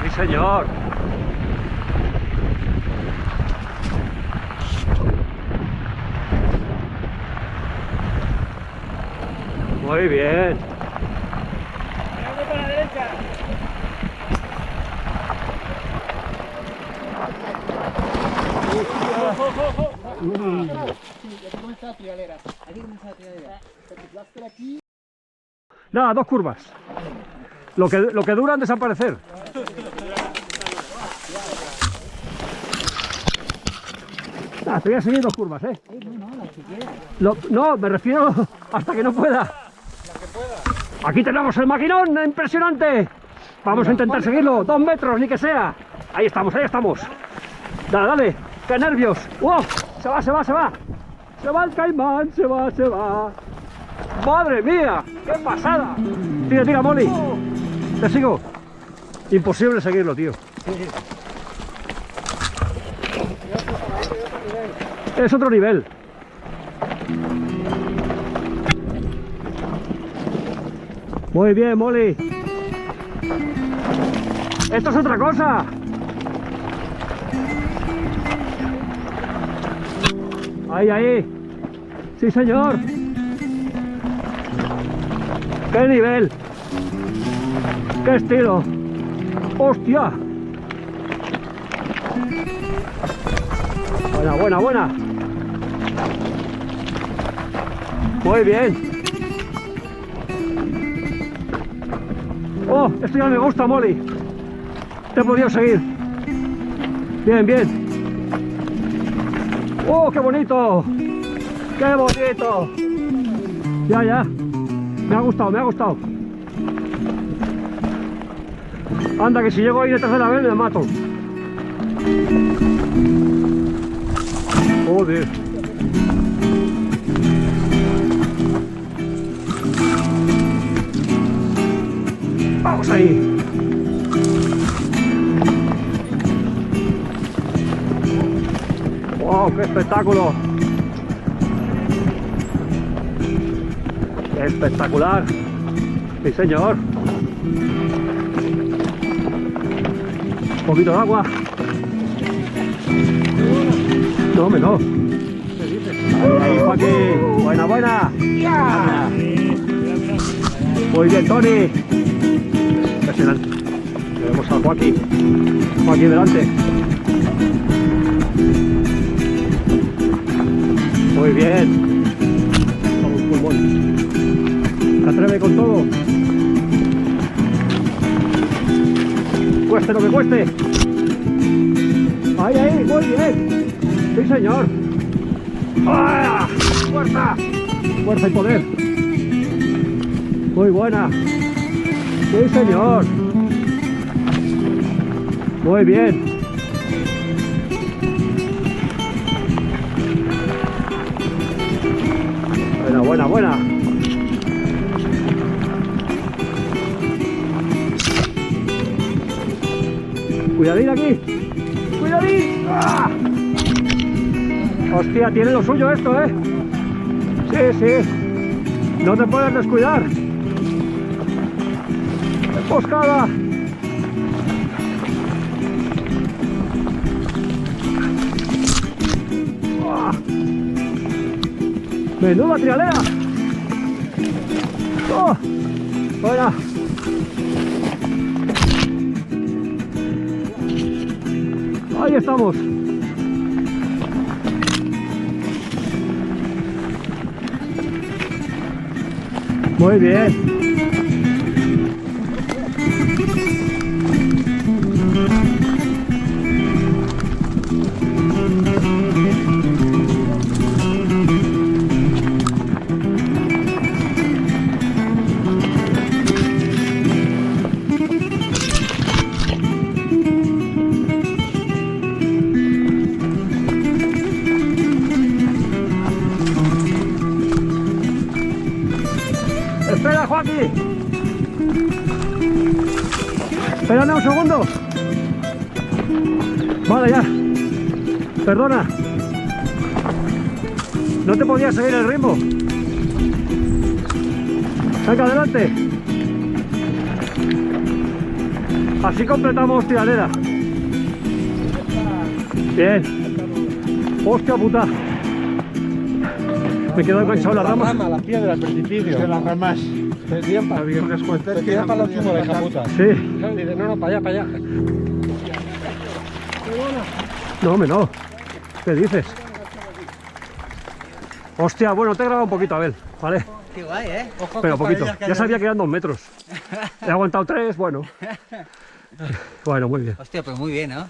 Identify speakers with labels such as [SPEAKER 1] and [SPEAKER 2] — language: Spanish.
[SPEAKER 1] Sí, señor. Muy bien.
[SPEAKER 2] Para la derecha. Aquí comienza la trialera. Aquí.
[SPEAKER 1] Nada, 2 curvas. Lo que duran desaparecer. Nada, te voy a seguir 2 curvas, ¿eh? No, me refiero hasta que no pueda. Aquí tenemos el maquinón, impresionante. Vamos a intentar seguirlo, 2 metros, ni que sea. Ahí estamos, ahí estamos. Dale, dale, qué nervios. ¡Wow! Se va, se va, se va. Se va el caimán, se va, se va. ¡Madre mía! ¡Qué pasada! Tira, tira, Molly. Te sigo. Imposible seguirlo, tío. Es otro nivel. Muy bien, Molly. Esto es otra cosa. Ahí, ahí. Sí, señor. ¡Qué nivel! ¡Qué estilo! ¡Hostia! Buena, buena, buena. Muy bien. Oh, esto ya me gusta, Molly. Te he podido seguir. Bien, bien. Oh, qué bonito. ¡Qué bonito! Ya, ya. Me ha gustado, me ha gustado. Anda, que si llego ahí detrás de la vez me mato. Joder. Vamos ahí. ¡Wow! ¡Qué espectáculo! ¡Qué espectacular! ¡Sí, señor! Un poquito de agua. No, hombre, no. Ahí, ahí, Joaquín. Buena, buena. ¡Ya! Muy bien, Tony. Impresionante. Tenemos a Joaquín. Joaquín delante. Muy bien. Vamos, pulmón. Se atreve con todo. Cueste lo que cueste. Ahí, ahí, muy bien. Sí, señor. ¡Ah! ¡Fuerza! Fuerza y poder. Muy buena. Sí, señor. Muy bien. Buena, buena, buena. Cuidadín aquí. Cuidadín. ¡Ah! Hostia, tiene lo suyo esto, ¿eh? Sí, sí. No te puedes descuidar. Emboscada. ¡Ah! Menuda trialera. ¡Oh! Buena. Ahí estamos. Muy bien. Espera, Joaquín. Espérame un segundo. Vale, ya. Perdona. No te podía seguir el ritmo. Venga, adelante. Así completamos tiralera. Bien. Hostia puta. Me quedo enganchado en la rama.
[SPEAKER 3] Las piedras al principio.
[SPEAKER 4] De las ramas.
[SPEAKER 3] Te tiran para los chumos de hija puta.
[SPEAKER 1] Sí.
[SPEAKER 3] Dice, no, para allá, para allá.
[SPEAKER 1] No, hombre, no. ¿Qué dices? Hostia, bueno, te he grabado un poquito, Abel. Vale.
[SPEAKER 5] Qué guay, ¿eh?
[SPEAKER 3] Ojo,
[SPEAKER 1] Pero
[SPEAKER 3] que
[SPEAKER 1] poquito.
[SPEAKER 3] para ellas
[SPEAKER 1] Ya sabía que eran 2 metros. He aguantado 3, bueno. Bueno, muy bien.
[SPEAKER 5] Hostia, pues muy bien, ¿no?